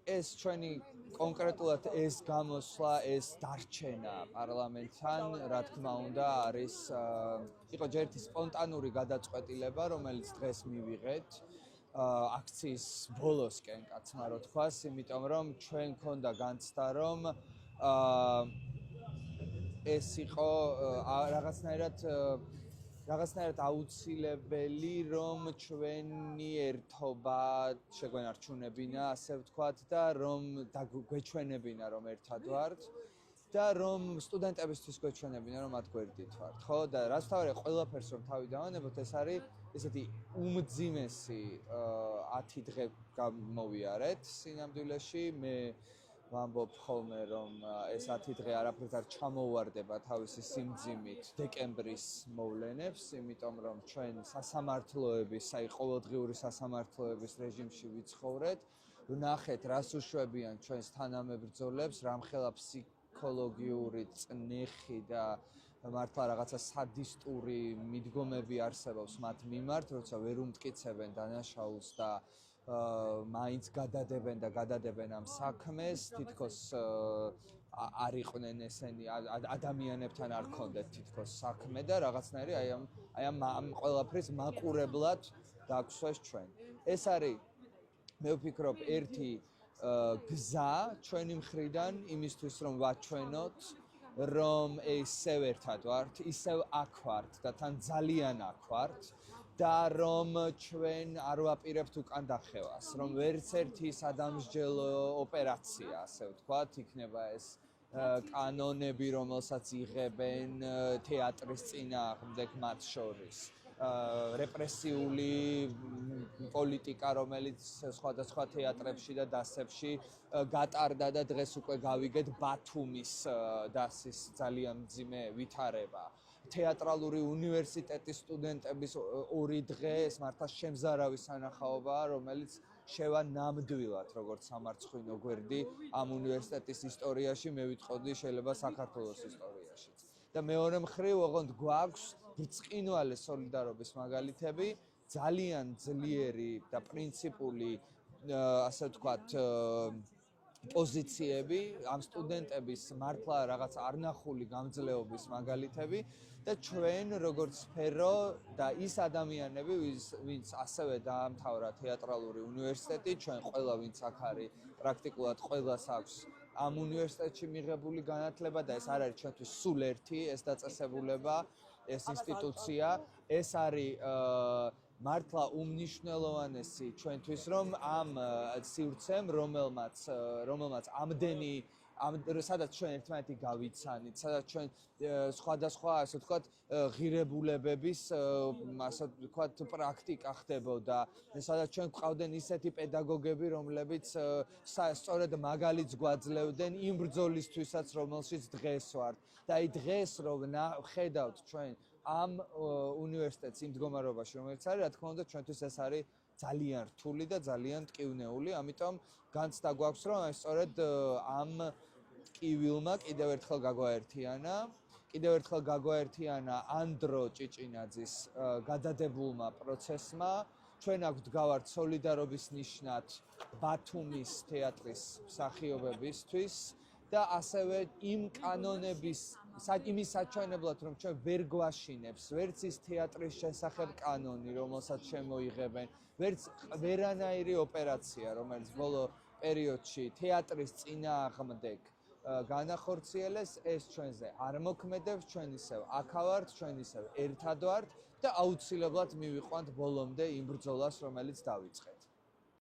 ეს ჩვენი კონკრეტულად ეს გამოსვლა, ეს დარჩენა პარლამენტთან, რა თქმა უნდა, არის იყო ჯერთი სპონტანური გადაწყვეტილება, რომელიც დღეს მივიღეთ. აქციის ბოლოსკენ, კაცმა რო თქვას, იმიტომ რომ ჩვენ გქონდა განცდა, რომ ეს იყო რაღაცნაირად აუცილებელი, რომ ჩვენი ერთობა შეგვენარჩუნებინა, ასე ვთქვათ, და რომ გვეჩვენებინა, რომ ერთად ვართ და რომ სტუდენტებისთვის გვეჩვენებინა, რომ მათ გვერდით ვართ, ხო? და რაც თავია ყველაფერს რომ თავი დავანებოთ, ეს არის ესეთი უმძიმესი 10 დღე გამოვიარეთ სინამდვილეში. მე ვამბობ ხოლმე, რომ ეს 10 დღე არაფერს არ ჩამოუვარდება თავისი სიმძიმით დეკემბრის მოვლენებს, იმიტომ რომ ჩვენ სასამართლოების, ყოველდღიური სასამართლოების რეჟიმში ვიცხოვრეთ. ვნახეთ, რას უშვებიან ჩვენს თანამებრძოლებს, რამხელა ფსიქოლოგიური წნეხი და მართლა რაღაცა სადისტური მიდგომები არსებობს მათ მიმართ, როცა ვერ უმტკიცებენ დანაშაულს და მაინც გადადებენ ამ საქმეს, თითქოს არ იყვნენ ესენი ადამიანებთან არ ქონდეთ თითქოს საქმე და რაღაცნაირი აი ამ ყველაფრის მაყურებლად დაგვსვეს ჩვენ. ეს არის, მე ვფიქრობ, ერთი გზა ჩვენი მხრიდან იმისთვის, რომ ვაჩვენოთ, რომ ისევ ერთად ვართ, ისევ აქ ვართ და თან ძალიან აქ ვართ და რომ ჩვენ არ ვაპირებთ უკან დახევას, რომ ვერც ერთი სადამსჯელო ოპერაცია, ასე ვთქვათ, იქნება ეს კანონები, რომელსაც იღებენ თეატრის წინააღმდეგ მათ შორის. რეპრესიული პოლიტიკა, რომელიც სხვადასხვა თეატრებში და დასებში გატარდა და დღეს უკვე გავიგეთ ბათუმის დასის ძალიან მძიმე ვითარება. თეატრალური უნივერსიტეტის სტუდენტების 2 დღე ეს მართლა შემზარავი სანახაობაა, რომელიც შევა ნამდვილად როგორც სამარცხვინო გვერდი ამ უნივერსიტეტის ისტორიაში, მე ვიტყოდი შეიძლება საქართველოს ისტორიაშიც. და მეორე მხრივ, ოღონდ გვაქვს ბრწყინვალე სოლიდარობის მაგალითები, ძალიან ძლიერი და პრინციპული, ასე ვთქვათ, პოზიციები, ამ სტუდენტების მართლა რაღაც არნახული გამძლეობის მაგალითები და ჩვენ როგორც სფერო და ის ადამიანები, ვინც ასევე დაამთავრა თეატრალური უნივერსიტეტი, ჩვენ ყველა ვინც აქ არის, პრაქტიკულად ყველას აქვს ამ უნივერსიტეტში მიღებული განათლება და ეს არ არის ჩვენთვის სულ ერთი ეს დაწესებულება, ეს ინსტიტუცია, ეს არის მართლა უმნიშვნელოვანესი ჩვენთვის, რომ ამ სივრცემ, რომელმაც ამდენი სადაც ჩვენ ერთმანეთი გავიცანით, სადაც ჩვენ სხვადასხვა, ასე ვთქვათ, ღირებულებების, ასე ვთქვათ, პრაქტიკა ხდებოდა, სადაც ჩვენ გვყავდნენ ისეთი პედაგოგები, რომლებიც სწორედ მაგალითს გვაძლევდნენ იმ ბრძოლისთვისაც, რომელშიც დღეს ვართ. და აი დღეს რომ ხედავთ ჩვენ ამ უნივერსიტეტს იმ მდგომარეობაში, რომელიც არის, რა თქმა უნდა, ჩვენთვის ეს არის ძალიან რთული და ძალიან ტკივნეული, ამიტომ განცდა გვაქვს, რომ სწორედ ამ ტკივილმა კიდევ ერთხელ გაგვაერთიანა ანდრო ჭიჭინაძის გადადებულმა პროცესმა. ჩვენ აქ ვდგავართ სოლიდარობის ნიშნად ბათუმის თეატრის მსახიობებისთვის და ასევე იმ კანონების, იმის საჩვენებლად, რომ ჩვენ ვერ გვაშინებს, ვერც ის თეატრის შესახებ კანონი, რომელსაც შემოიღებენ, ვერც ვერანაირი ოპერაცია, რომელიც ბოლო პერიოდში თეატრის წინააღმდეგ განახორციელეს, ეს ჩვენზე არ მოქმედებს, ჩვენ ისევ აქ ვართ, ჩვენ ისევ ერთად ვართ და აუცილებლად მივიყვანთ ბოლომდე იმ ბრძოლას, რომელიც დავიწყეთ.